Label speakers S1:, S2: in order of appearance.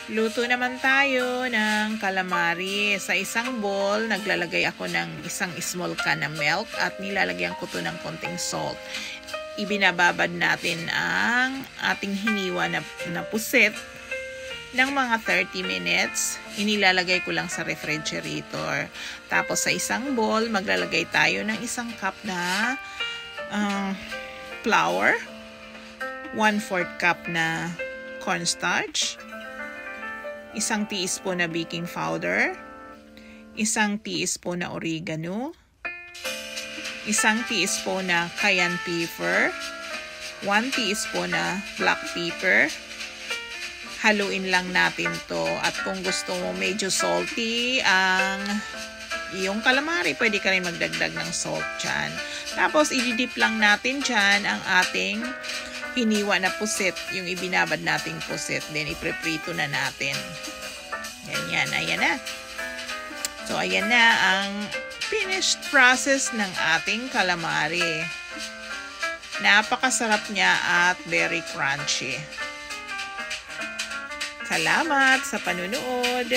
S1: Luto naman tayo ng calamari. Sa isang bowl, naglalagay ako ng isang small can na milk at nilalagyan ko to ng konting salt. Ibinababad natin ang ating hiniwa na pusit ng mga 30 minutes. Inilalagay ko lang sa refrigerator. Tapos sa isang bowl, maglalagay tayo ng isang cup na flour, 1/4 cup na cornstarch, isang teaspoon na baking powder, isang teaspoon na oregano, isang teaspoon na cayenne pepper, 1 teaspoon na black pepper. Haluin lang natin to, at kung gusto mo medyo salty ang iyong calamari, pwede ka rin magdagdag ng salt dyan. Tapos ididip lang natin dyan ang ating hiniwa na pusit, yung ibinabad nating pusit. Then ipreprito na natin. Ganyan, ayan na. So ayan na ang finished process ng ating calamari. Napakasarap niya at very crunchy. Salamat sa panunood.